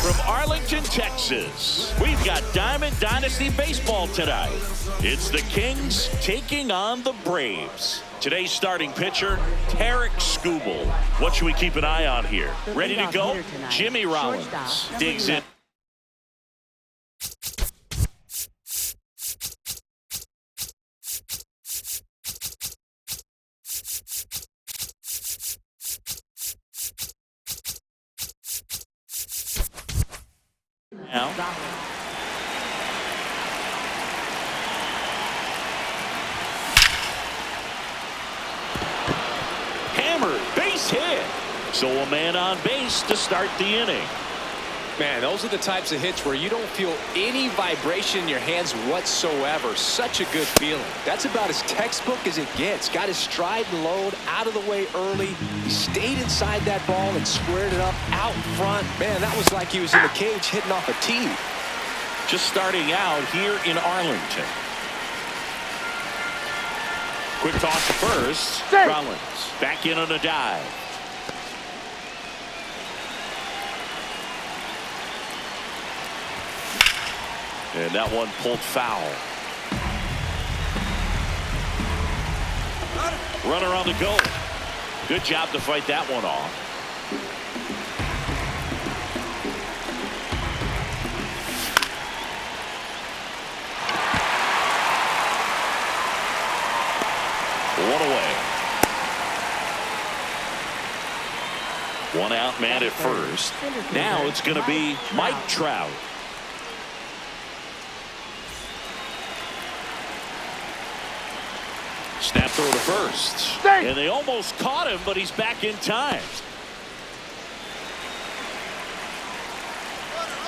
from Arlington, Texas. We've got Diamond Dynasty Baseball tonight. It's the Kings taking on the Braves. Today's starting pitcher, Tarek Skubal. What should we keep an eye on here? Ready to go? Jimmy Rollins digs in. Now. Hammered, base hit. So a man on base to start the inning. Man, those are the types of hits where you don't feel any vibration in your hands whatsoever. Such a good feeling. That's about as textbook as it gets. Got his stride and load out of the way early. He stayed inside that ball and squared it up out front. Man, that was like he was in the cage hitting off a tee. Just starting out here in Arlington. Quick toss to first. Rollins back in on a dive. And that one pulled foul. Runner on the go. Good job to fight that one off. One away. One out man at first. Now it's going to be Mike Trout. Snap throw to first. And they almost caught him, but he's back in time.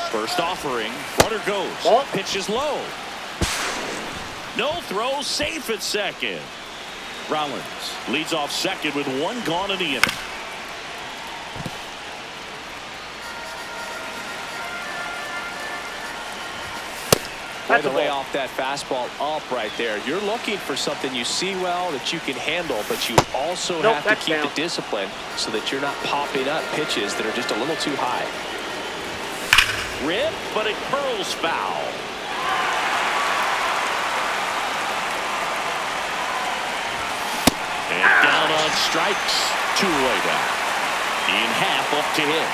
First offering. Runner goes. Pitch is low. No throw. Safe at second. Rollins leads off second with one gone in the inning. Way to lay off that fastball up right there. You're looking for something you see well that you can handle, but you also have to keep the discipline so that you're not popping up pitches that are just a little too high. Rip, but it curls foul. And down on strikes. Two away down. In half up to hit.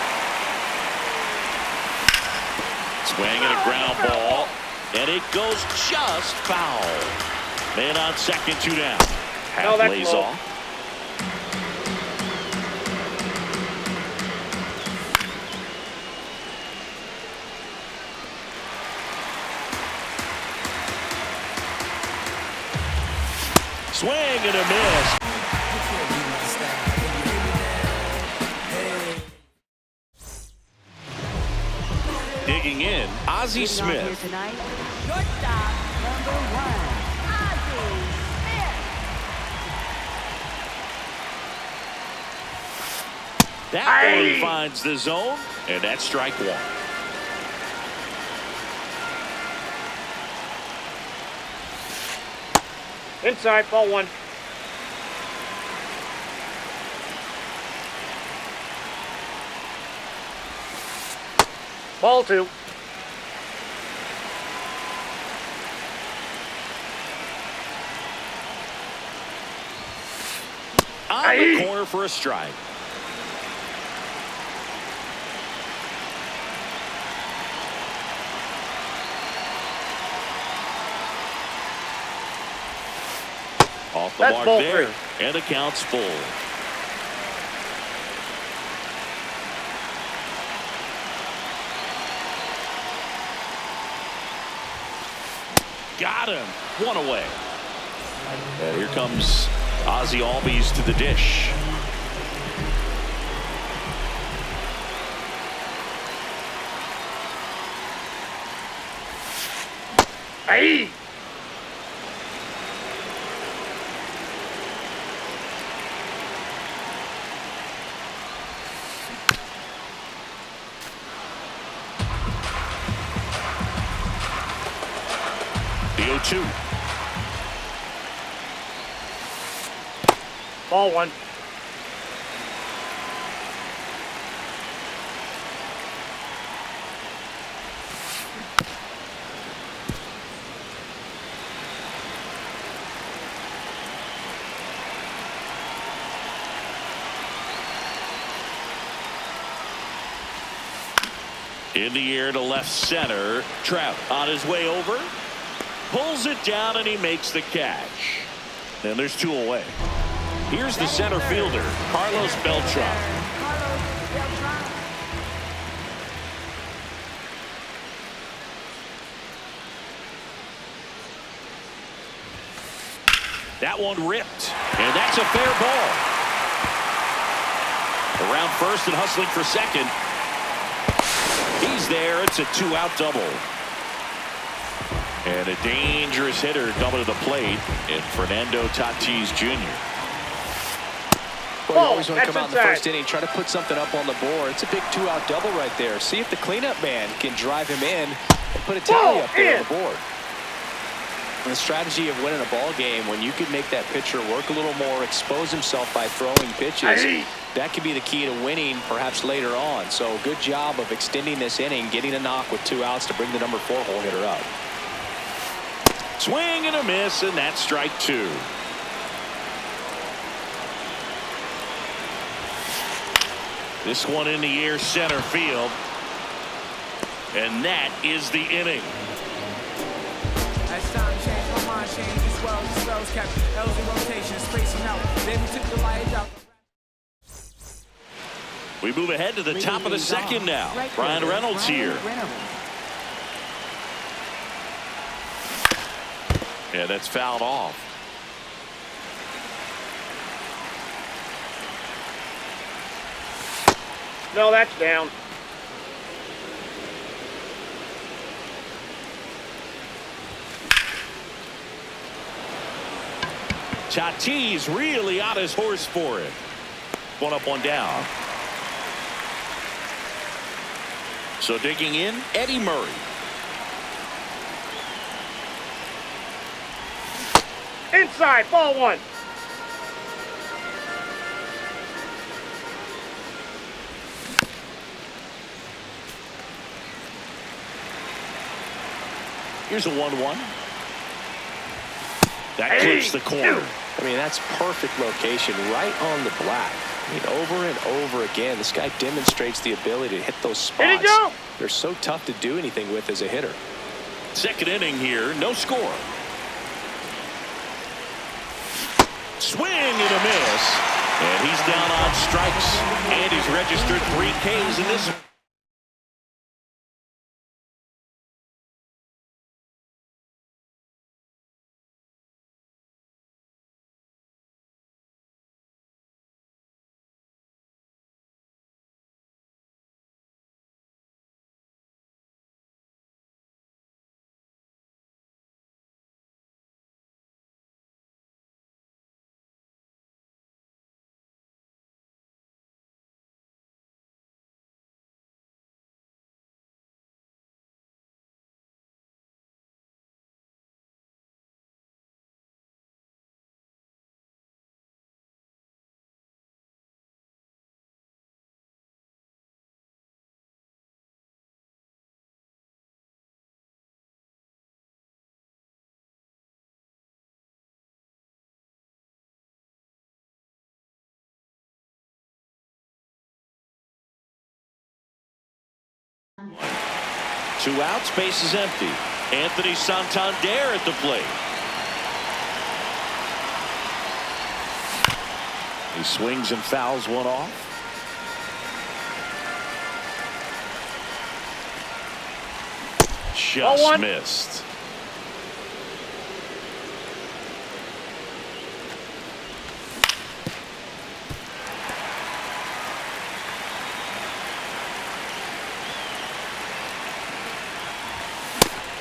Swing and a ground ball. And it goes just foul. Man on second, two down. Half lays off. Swing and a miss. Digging in, Ozzie Smith. Shortstop, number 1, Ozzie Smith. That one finds the zone, and that's strike one. Inside, ball one. Ball two. On the corner for a strike. Off the mark there, and the count's full. Got him. One away. And here comes Ozzie Albies to the dish. Hey! The 0-2. Ball one. In the air to left center. Trout on his way over. Pulls it down and he makes the catch. And there's 2 away. Here's the center fielder, Carlos Beltran. That one ripped, and that's a fair ball. Around first and hustling for second. He's there. It's a 2-out double. And a dangerous hitter coming to the plate in Fernando Tatis Jr. Well, you always want to come out in the first inning, try to put something up on the board. It's a big 2-out double right there. See if the cleanup man can drive him in and put a tally up there on the board. And the strategy of winning a ball game, when you can make that pitcher work a little more, expose himself by throwing pitches, that could be the key to winning perhaps later on. So good job of extending this inning, getting a knock with 2 outs to bring the number 4 hole hitter up. Swing and a miss, and that's strike 2. This one in the air center field. And that is the inning. As time changed, my mind changed as well. The spells kept L's in rotation, spacing out. Then we took the light out. We move ahead to the top of the second now. Brian Reynolds here. Yeah, that's fouled off. No, that's down. Tatis really on his horse for it. 1 up, 1 down. So digging in, Eddie Murray. Inside, ball 1. Here's a 1-1. That clips the corner. I mean, that's perfect location, right on the black. I mean, over and over again, this guy demonstrates the ability to hit those spots. They're so tough to do anything with as a hitter. Second inning here, no score. Swing and a miss. And he's down on strikes. And he's registered 3 Ks in this. Two outs, base is empty. Anthony Santander at the plate. He swings and fouls one off. Just missed.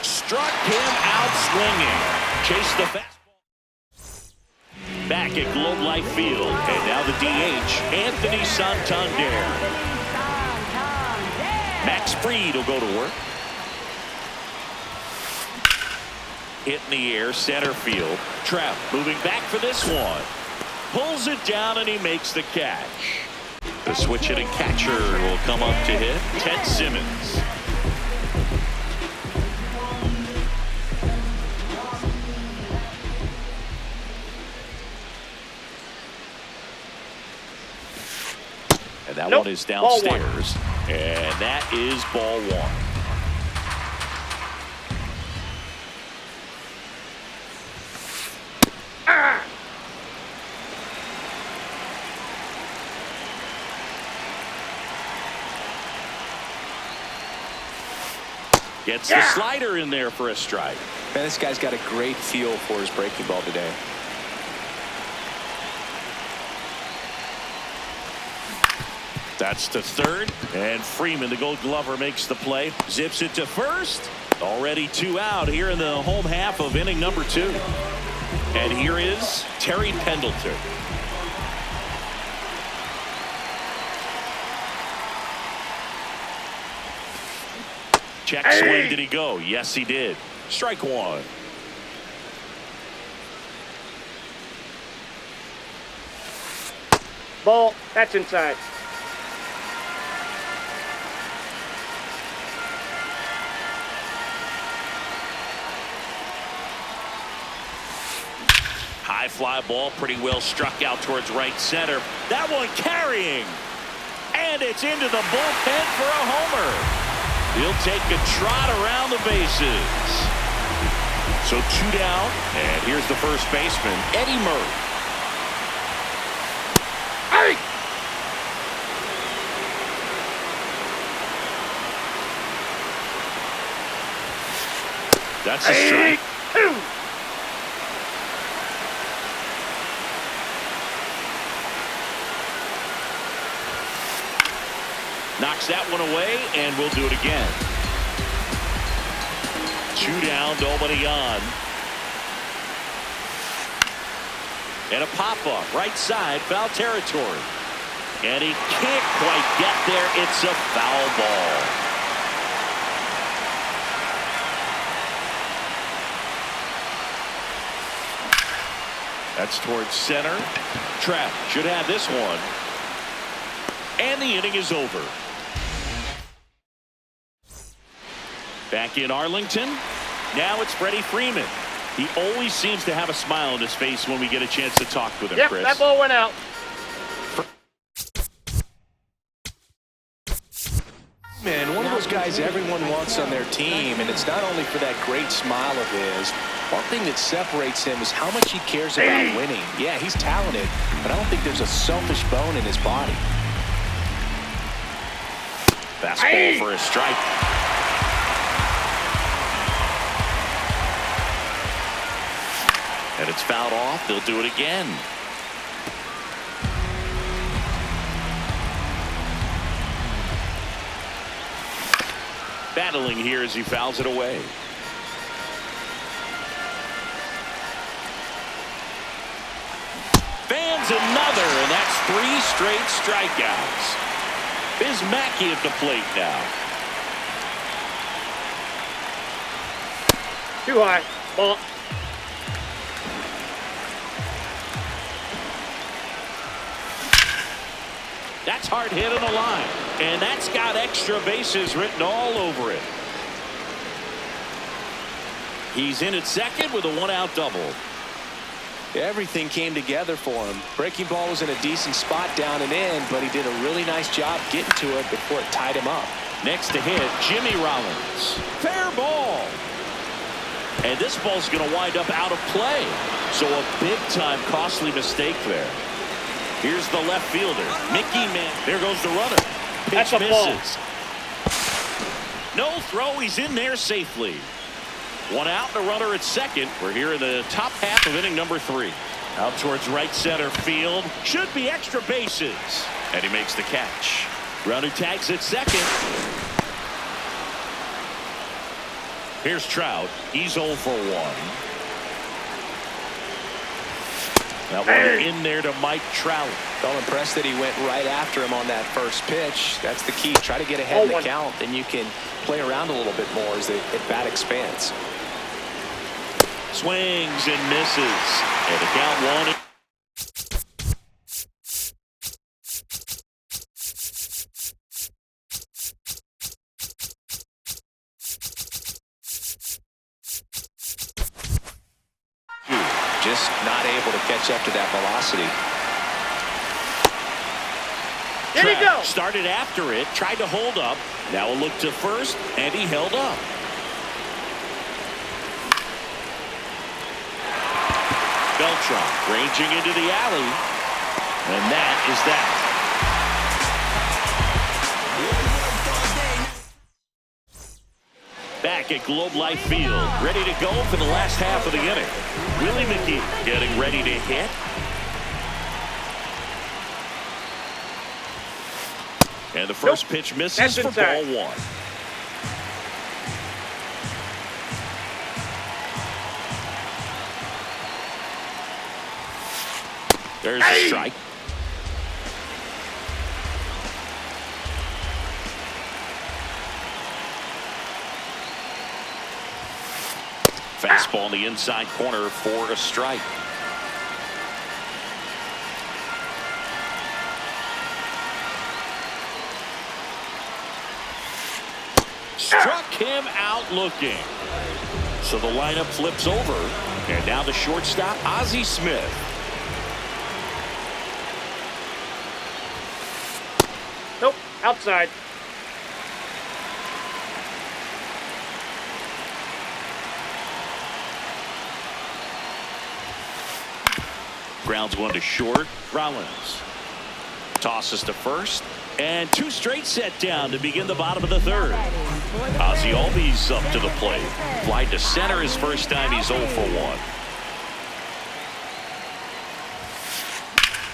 Struck him out swinging. Chased the fastball. Back at Globe Life Field. And now the DH, Anthony Santander. Max Fried will go to work. Hit in the air, center field. Trout moving back for this one. Pulls it down and he makes the catch. The switch hitting catcher will come up to hit. Ted Simmons. And that one is downstairs. And that is ball one. Gets the slider in there for a strike. Man, this guy's got a great feel for his breaking ball today. That's to third, and Freeman, the Gold Glover, makes the play. Zips it to first. Already 2 out here in the home half of inning number 2. And here is Terry Pendleton. Check swing, did he go? Yes, he did. Strike one. Ball. That's inside. High fly ball, pretty well struck out towards right center. That one carrying. And it's into the bullpen for a homer. He'll take a trot around the bases. So 2 down, and here's the first baseman, Eddie Murray. Hey! That's a strike. Knocks that one away, and we'll do it again. 2 down, nobody on. And a pop-up, right side, foul territory. And he can't quite get there. It's a foul ball. That's towards center. Trapp should have this one. And the inning is over. Back in Arlington. Now it's Freddie Freeman. He always seems to have a smile on his face when we get a chance to talk with him, Yep, Chris. that ball went out. Man, one of those guys everyone wants on their team, and it's not only for that great smile of his. One thing that separates him is how much he cares about winning. Yeah, he's talented, but I don't think there's a selfish bone in his body. Fastball for a strike. And it's fouled off. They'll do it again. Battling here as he fouls it away. Fans another, and that's 3 straight strikeouts. Biz Mackey at the plate now. Too high. Ball. That's hard hit on the line. And that's got extra bases written all over it. He's in at second with a 1-out double. Everything came together for him. Breaking ball was in a decent spot down and in, but he did a really nice job getting to it before it tied him up. Next to hit, Jimmy Rollins. Fair ball. And this ball's going to wind up out of play. So a big-time costly mistake there. Here's the left fielder, Mickey Man. There goes the runner. Pitch That's a ball. misses. No throw. He's in there safely. 1 out and a runner at second. We're here in the top half of inning number 3. Out towards right center field. Should be extra bases. And he makes the catch. Runner tags at second. Here's Trout. He's 0 for 1. That one in there to Mike Trout. Felt impressed that he went right after him on that first pitch. That's the key. Try to get ahead in the count, then you can play around a little bit more as the at-bat expands. Swings and misses. And the count 1. Just not able to catch up to that velocity. There you go. Started after it, tried to hold up. Now a look to first, and he held up. Beltran ranging into the alley. And that is that. Back at Globe Life Field, ready to go for the last half of the inning. Willie McGee getting ready to hit. And the first pitch misses for ball one. There's a strike. Fastball in the inside corner for a strike. Struck him out looking. So the lineup flips over. And now the shortstop, Ozzie Smith. Nope, outside. Grounds one to short. Rollins tosses to first. And two straight set down to begin the bottom of the third. Ozzie Albies up to the plate. Fly to center his first time. He's 0 for 1.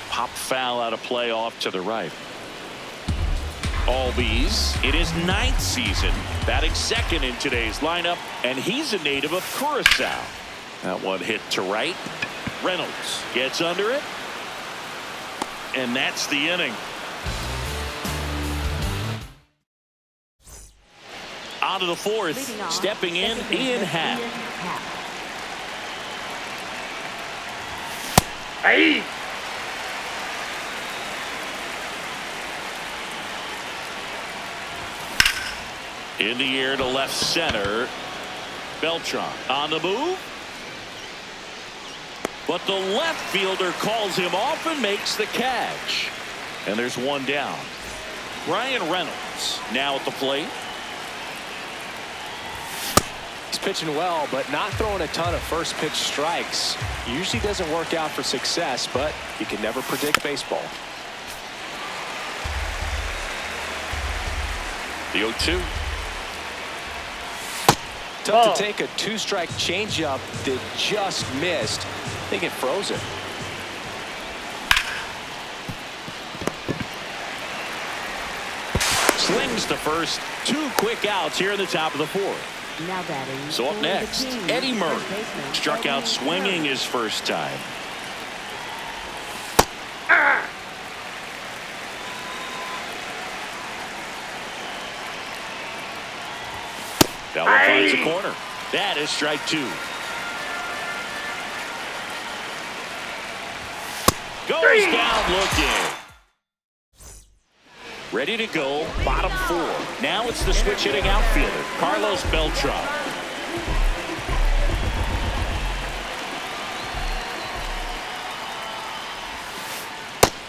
Pop foul out of play off to the right. Albies in his 9th season, batting second in today's lineup, and he's a native of Curacao. That one hit to right. Reynolds gets under it, and that's the inning. On to the fourth, stepping in, Ian Happ. Hey! In the air to left center. Beltran on the move. But the left fielder calls him off and makes the catch. And there's one down. Brian Reynolds now at the plate. He's pitching well, but not throwing a ton of first pitch strikes. Usually doesn't work out for success, but you can never predict baseball. The 0-2. Tough to take a two-strike changeup that just missed. I think it froze it. Slings to first. 2 quick outs here in the top of the fourth. Now batting. So up next, Eddie Murray struck out swinging his first time. That one finds the corner. That is strike 2. Goes down looking. Ready to go, bottom 4. Now it's the switch hitting outfielder, Carlos Beltran.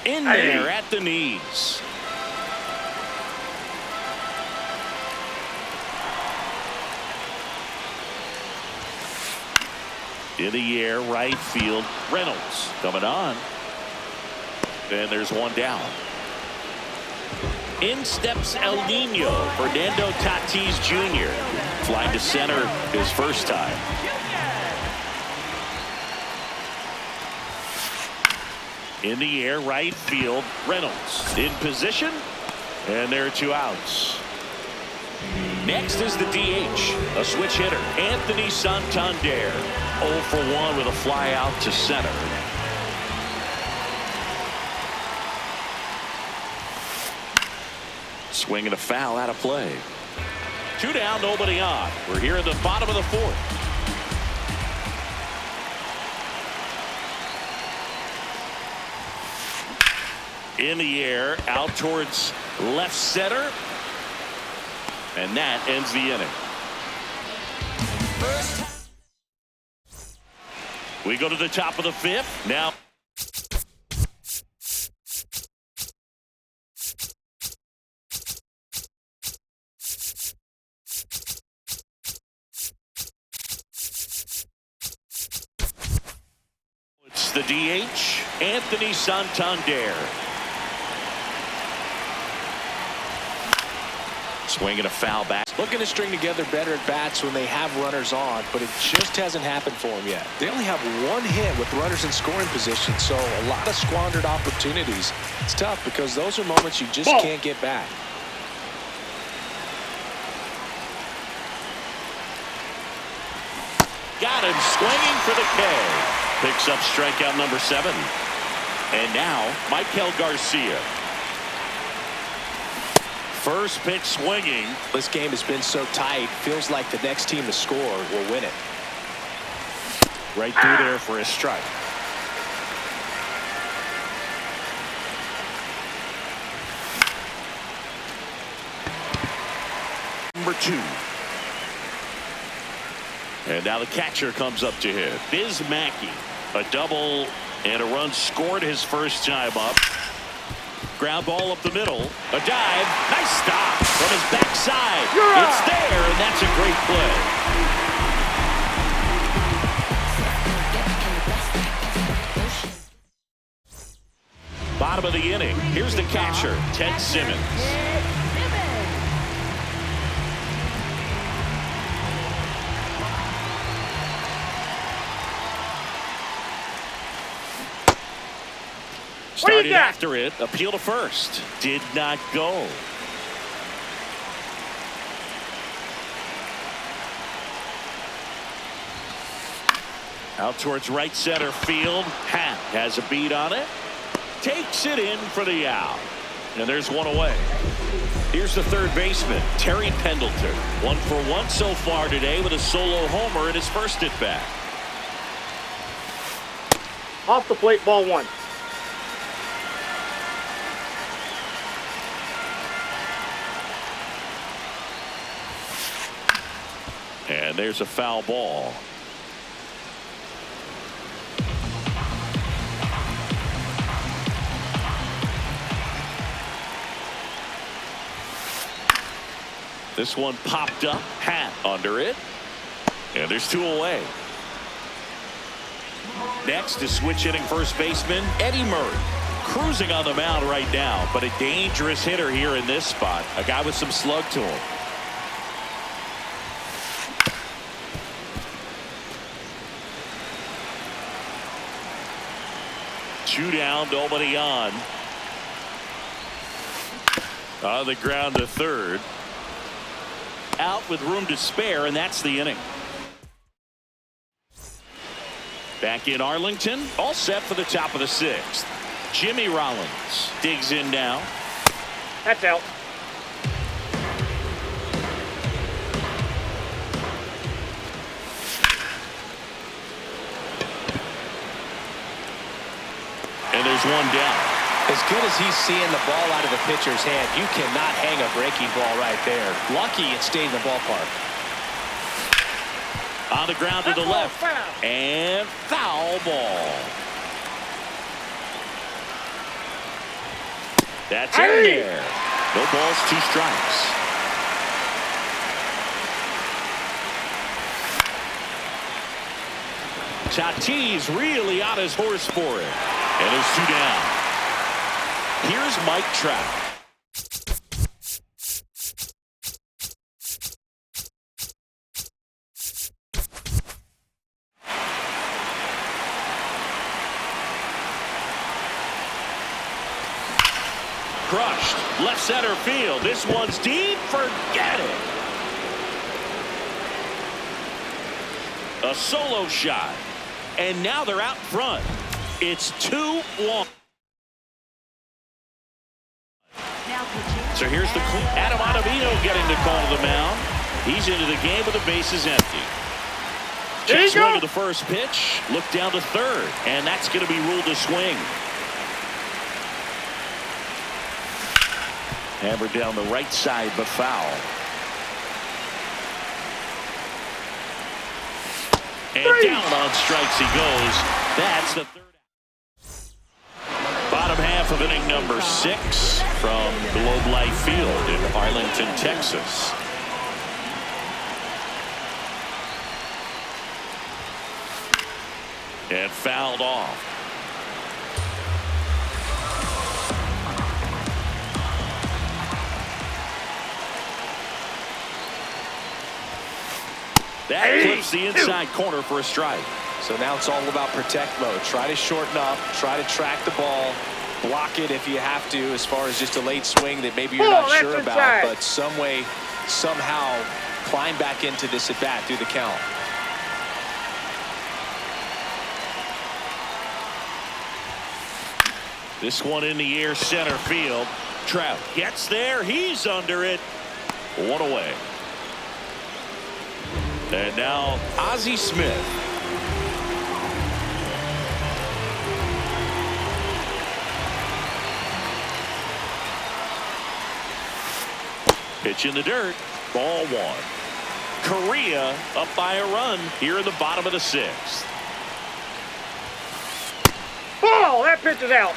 In there at the knees. In the air, right field, Reynolds coming on. And there's one down. In steps El Nino, Fernando Tatis Jr. Flying to center his first time. In the air, right field, Reynolds in position. And there are 2 outs. Next is the DH, a switch hitter, Anthony Santander. 0 for 1 with a fly out to center. Swinging a foul out of play. 2 down, nobody on. We're here at the bottom of the 4th. In the air, out towards left center. And that ends the inning. We go to the top of the 5th. Now It's the DH, Anthony Santander. Swinging a foul back. Looking to string together better at bats when they have runners on, but it just hasn't happened for them yet. They only have one hit with runners in scoring position, so a lot of squandered opportunities. It's tough because those are moments you just can't get back. Got him swinging for the K. Picks up strikeout number 7. And now, Michael Garcia. First pitch swinging. This game has been so tight, feels like the next team to score will win it. Right through there for a strike. Number 2. And now the catcher comes up to him. Biz Mackey. A double and a run scored his first time up. Ground ball up the middle. A dive. Nice stop from his backside. It's there, and that's a great play. Bottom of the inning. Here's the catcher, Ted Simmons. Started after it. Appeal to first. Did not go. Out towards right center field. Happ has a beat on it. Takes it in for the out. And there's one away. Here's the third baseman, Terry Pendleton. 1 for 1 so far today with a solo homer in his first at bat. Off the plate, ball 1. And there's a foul ball. This one popped up. Happ under it. And there's 2 away. Next is switch hitting first baseman Eddie Murray. Cruising on the mound right now, but a dangerous hitter here in this spot. A guy with some slug to him. Two down, nobody on. On the ground to third. Out with room to spare, and that's the inning. Back in Arlington, all set for the top of the 6th. Jimmy Rollins digs in now. That's out. And there's one down. As good as he's seeing the ball out of the pitcher's hand, you cannot hang a breaking ball right there. Lucky it stayed in the ballpark. On the ground to the left. And foul ball. That's in there. No balls, 2 strikes. Tatis really on his horse for it. And there's 2 down. Here's Mike Trout. Crushed. Left center field. This one's deep. Forget it. A solo shot. And now they're out front. It's 2-1. So here's the Adam Ottavino getting the call to the mound. He's into the game with the bases empty. Check swing to the first pitch. Look down to third. And that's going to be ruled a swing. Hammered down the right side, but foul. And down on strikes he goes. That's the third. Bottom half of inning number 6 from Globe Life Field in Arlington, Texas. And fouled off. That clips the inside corner for a strike. So now it's all about protect mode. Try to shorten up, try to track the ball, block it if you have to, as far as just a late swing that maybe you're not sure about, but some way, somehow climb back into this at bat through the count. This one in the air, center field. Trout gets there. He's under it. One away. And now Ozzie Smith. Pitch in the dirt. Ball one. Korea up by a run here in the bottom of the sixth. Oh, that pitch is out.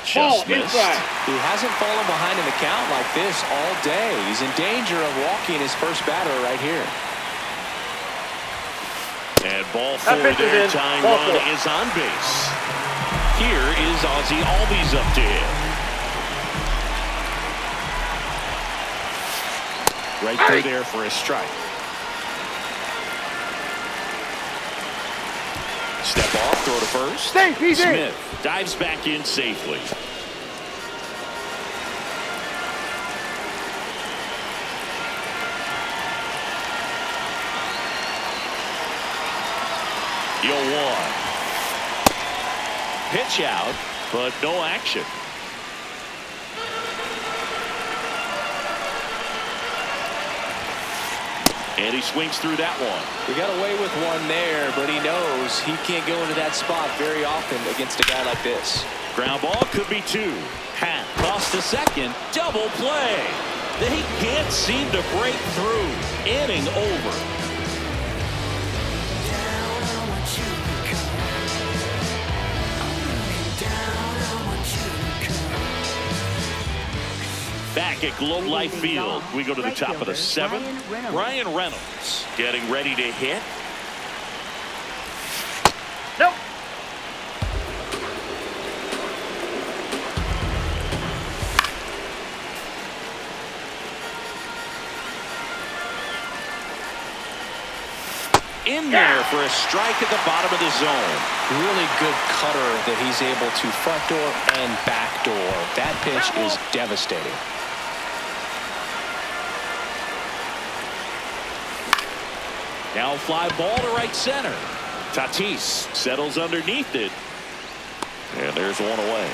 Just missed. He hasn't fallen behind in the count like this all day. He's in danger of walking his first batter right here. And ball four there. Tying run is on base. Here is Ozzie Albies up to him. Right through there for a strike. Step off, throw to first. Smith dives back in safely. one. Pitch out, but no action. And he swings through that one. He got away with one there, but he knows he can't go into that spot very often against a guy like this. Ground ball could be two. Hat tossed to second. Double play. They can't seem to break through. Inning over. Back at Globe Life Field, we go to the top of the seventh. Ryan Reynolds getting ready to hit. Nope. In there for a strike at the bottom of the zone. Really good cutter that he's able to front door and back door. That pitch is devastating. Now fly ball to right center. Tatis settles underneath it. And there's one away.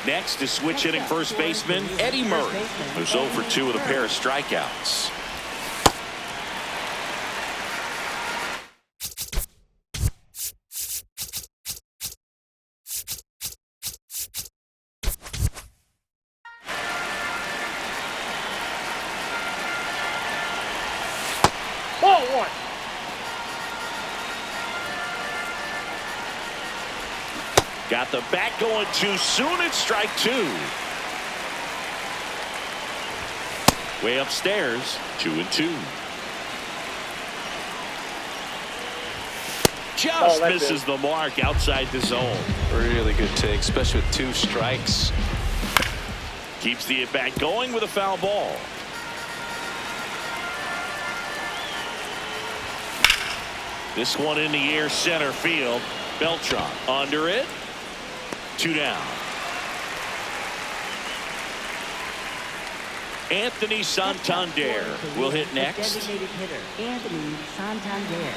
Next is switch hitting first baseman Eddie Murray, who's 0 for 2 with a pair of strikeouts. Ball one. Got the bat going too soon. It's strike two. Way upstairs, 2-2. Just misses the mark outside the zone. Really good take, especially with 2 strikes. Keeps the at bat going with a foul ball. This one in the air, center field. Beltran under it. 2 down. Anthony Santander will hit next. Designated hitter Anthony Santander.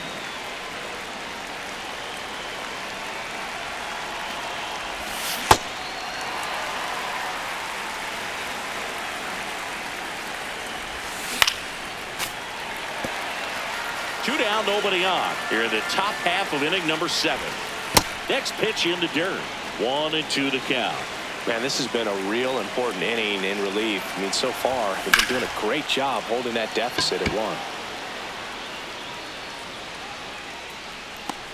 Two down, nobody on. Here in the top half of inning number 7. Next pitch in the dirt. 1-2 the count. Man, this has been a real important inning in relief. I mean, so far, they've been doing a great job holding that deficit at 1.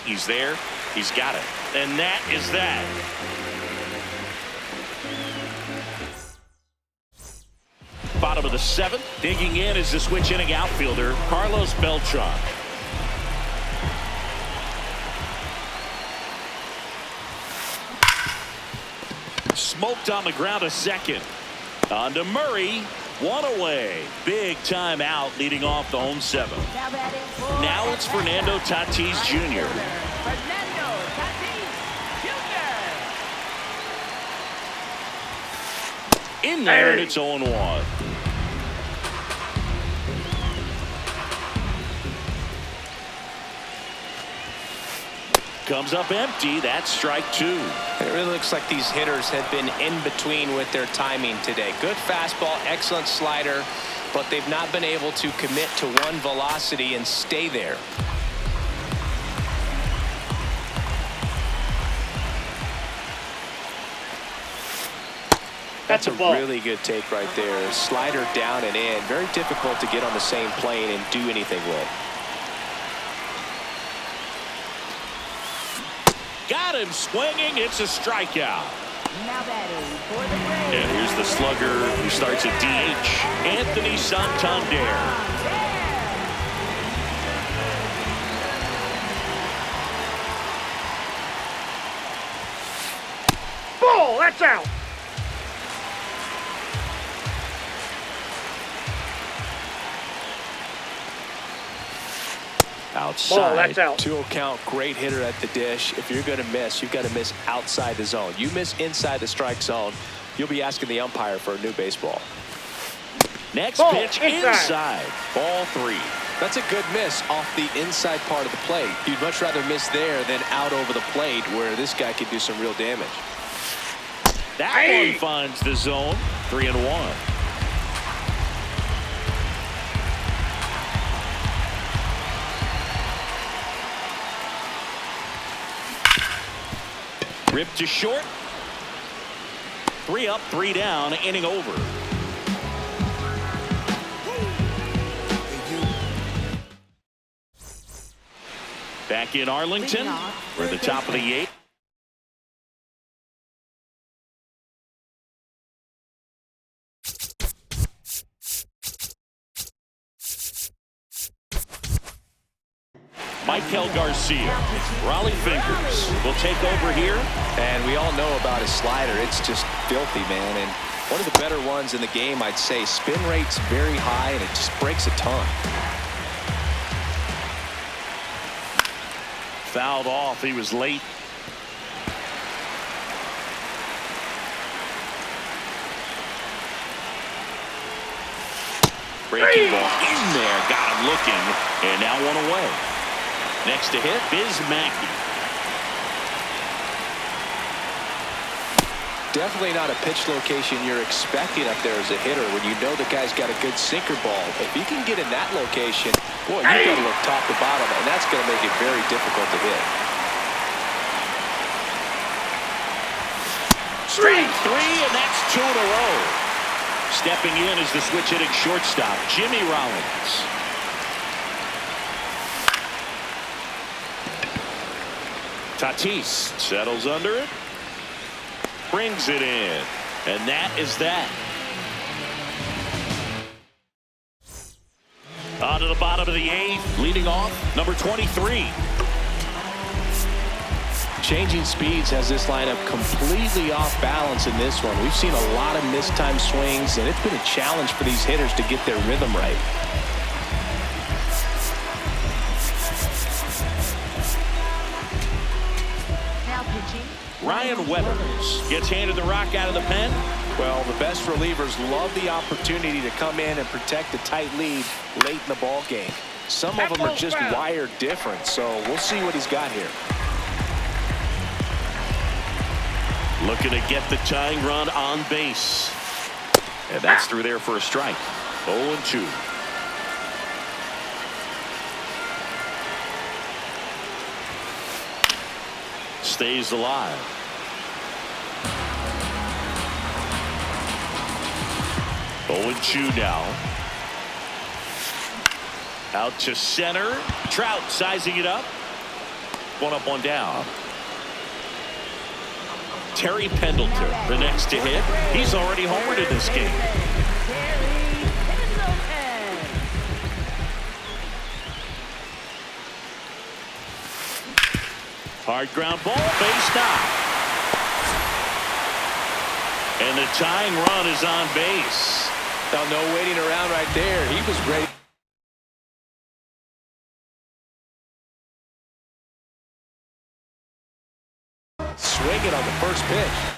He's there. He's got it. And that is that. bottom of the 7th. Digging in is the switch inning outfielder, Carlos Beltran. Smoked on the ground to second. On to Murray. 1 away. Big time out leading off the home 7th. Now it's Fernando Tatis Jr. Fernando Tatis Jr. In there, and it's 0-1. Comes up empty. That's strike 2. It really looks like these hitters have been in between with their timing today. Good fastball, excellent slider, but they've not been able to commit to one velocity and stay there. That's a really good take right there. Slider down and in. Very difficult to get on the same plane and do anything with. Got him swinging. It's a strikeout. Now batting for the Braves. And here's the slugger who starts at DH, Anthony Santander. Ball, that's out. Outside. Ball, that's out. 2-0 count, great hitter at the dish. If you're going to miss, you've got to miss outside the zone. You miss inside the strike zone, you'll be asking the umpire for a new baseball. Next Ball, pitch inside. Ball 3. That's a good miss off the inside part of the plate. You'd much rather miss there than out over the plate where this guy could do some real damage. That one finds the zone. 3-1. Ripped to short. 3 up, 3 down, inning over. Back in Arlington, we're at the top of the 8th. Michael Garcia, Raleigh Fingers will take over here. And we all know about his slider. It's just filthy, man. And one of the better ones in the game, I'd say. Spin rate's very high, and it just breaks a ton. Fouled off. He was late. Breaking ball in there. Got him looking. And now 1 away. Next to hit, Biz Mackey. Definitely not a pitch location you're expecting up there as a hitter when you know the guy's got a good sinker ball. If he can get in that location, boy, you've got to look top to bottom, and that's going to make it very difficult to hit. Strike 3, and that's 2 in a row. Stepping in is the switch hitting shortstop, Jimmy Rollins. Tatis settles under it. Brings it in. And that is that. On to the bottom of the 8th. Leading off, number 23. Changing speeds has this lineup completely off balance in this one. We've seen a lot of mistimed swings, and it's been a challenge for these hitters to get their rhythm right. Ryan Weathers gets handed the rock out of the pen. Well, the best relievers love the opportunity to come in and protect a tight lead late in the ball game. Some of them are just wired different, so we'll see what he's got here. Looking to get the tying run on base. And that's through there for a strike. 0-2. Stays alive. Oh, and 2 now. Out to center. Trout sizing it up. 1 up, 1 down. Terry Pendleton, the next to hit. He's already homered in this game. Hard ground ball, base knock. And the tying run is on base. Now, no waiting around right there. He was ready. Swinging on the first pitch.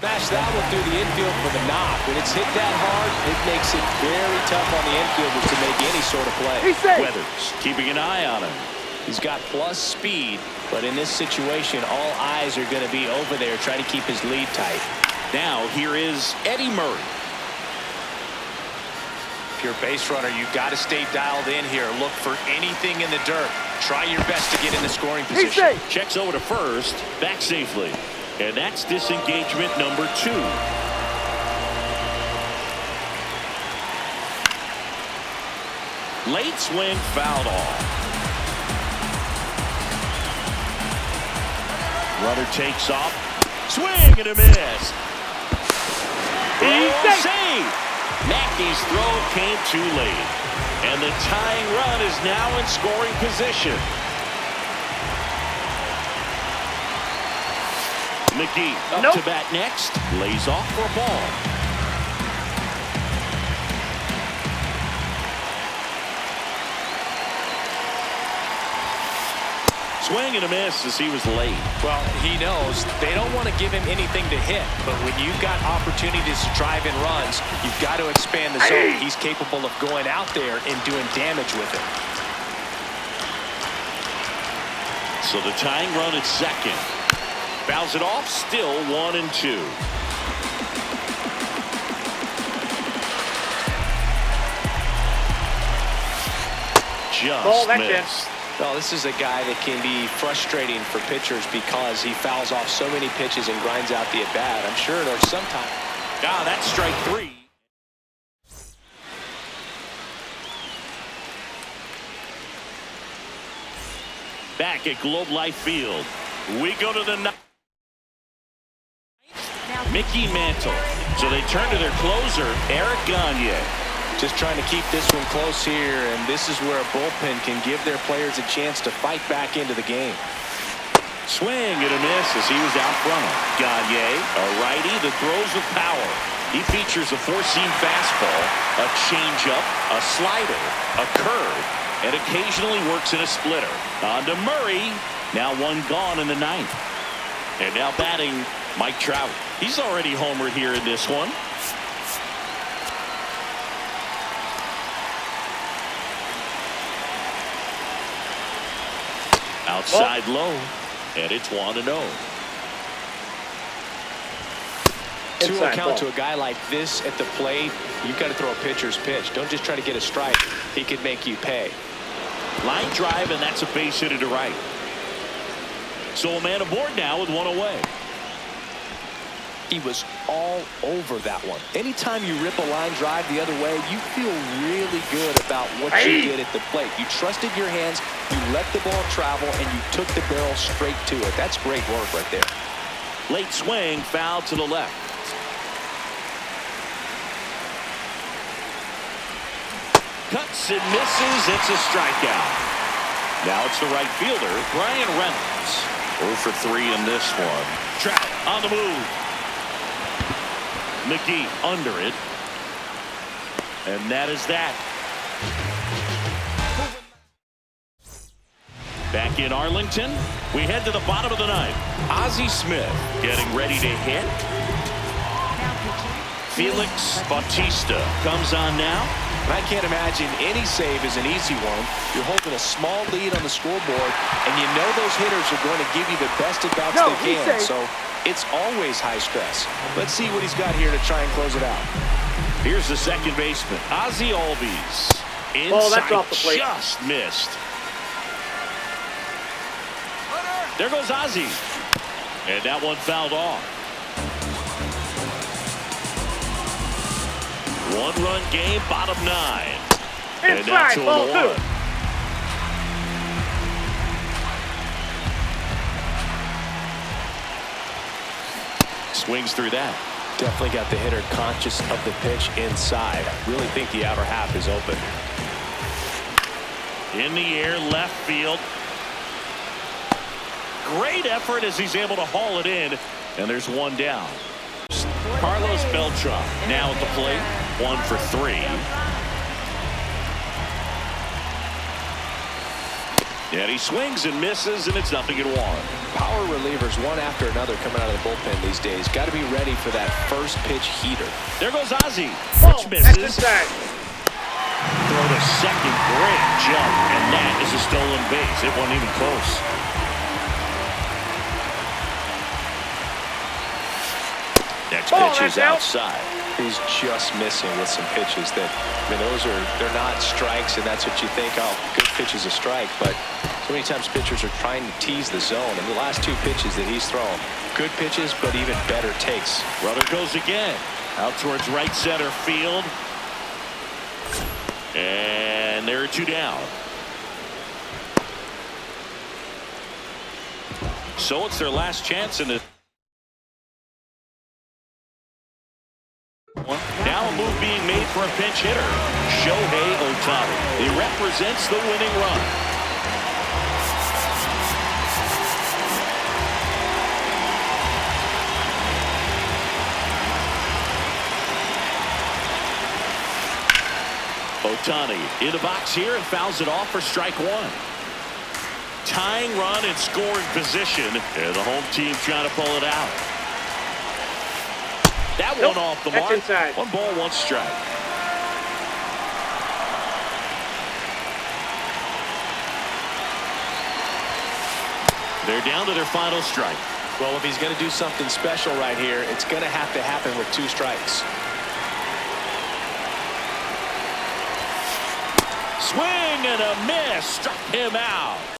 Smash that one through the infield for the knock. When it's hit that hard, it makes it very tough on the infielders to make any sort of play. Weathers keeping an eye on him. He's got plus speed, but in this situation, all eyes are going to be over there trying to keep his lead tight. Now here is Eddie Murray. If you're a base runner, you've got to stay dialed in here. Look for anything in the dirt. Try your best to get in the scoring position. Checks over to first, back safely. And that's disengagement number 2. Late swing, fouled off. Runner takes off. Swing and a miss. Save. Mackey's throw came too late. And the tying run is now in scoring position. McGee up to bat next. Lays off for a ball. Swing and a miss as he was late. Well, he knows they don't want to give him anything to hit, but when you've got opportunities to drive in runs, you've got to expand the zone. He's capable of going out there and doing damage with it. So the tying run at second. Fouls it off, still 1-2. Just missed. Well, this is a guy that can be frustrating for pitchers because he fouls off so many pitches and grinds out the at-bat. I'm sure there's some time. That's strike 3. Back at Globe Life Field. We go to the ninth. Mickey Mantle. So they turn to their closer, Eric Gagne. Just trying to keep this one close here, and this is where a bullpen can give their players a chance to fight back into the game. Swing and a miss as he was out front. Gagne, a righty that throws with power. He features a four-seam fastball, a changeup, a slider, a curve, and occasionally works in a splitter. On to Murray. Now one gone in the ninth. And now batting Mike Trout. He's already homered here in this one. Outside low, and it's 1-0. 2-0 count to a guy like this at the plate. You've got to throw a pitcher's pitch. Don't just try to get a strike. He could make you pay. Line drive, and that's a base hit to right. So a man aboard now with one away. He was all over that one. Anytime you rip a line drive the other way, you feel really good about what you did at the plate. You trusted your hands, you let the ball travel, and you took the barrel straight to it. That's great work right there. Late swing, foul to the left. Cuts and misses. It's a strikeout. Now it's the right fielder, Brian Reynolds. 0 for 3 in this one. Trout on the move. McGee under it. And that is that. Back in Arlington, we head to the bottom of the ninth. Ozzie Smith getting ready to hit. Felix Bautista comes on now. I can't imagine any save is an easy one. You're holding a small lead on the scoreboard, and you know those hitters are going to give you the best at-bats they can. So it's always high stress. Let's see what he's got here to try and close it out. Here's the second baseman, Ozzie Albies. Inside, that's off the plate. Just missed. There goes Ozzie. And that one fouled off. One-run game, bottom 9. And now 2-1. swings through that. Definitely got the hitter conscious of the pitch inside. Really think the outer half is open. In the air, left field. Great effort as he's able to haul it in, and there's one down. Carlos Beltran now at the plate, 1 for 3. And he swings and misses, and it's 0-1. Power relievers one after another coming out of the bullpen these days. Got to be ready for that first pitch heater. There goes Ozzie. Ball. Pitch That's misses. inside. Throw to second, great jump, and that is a stolen base. It wasn't even close. Next pitch is outside. He's just missing with some pitches that, I mean, they're not strikes, and that's what you think, oh, good pitch is a strike, but so many times pitchers are trying to tease the zone, and the last 2 pitches that he's thrown, good pitches, but even better takes. Brother goes again. Out towards right center field. And there are 2 down. So it's their last chance in the now a move being made for a pinch hitter, Shohei Ohtani. He represents the winning run. Ohtani in the box here and fouls it off for strike 1. Tying run in scoring position, and the home team trying to pull it out. That one off the mark. Inside. 1 ball, 1 strike. They're down to their final strike. Well, if he's going to do something special right here, it's going to have to happen with 2 strikes. Swing and a miss. Struck him out.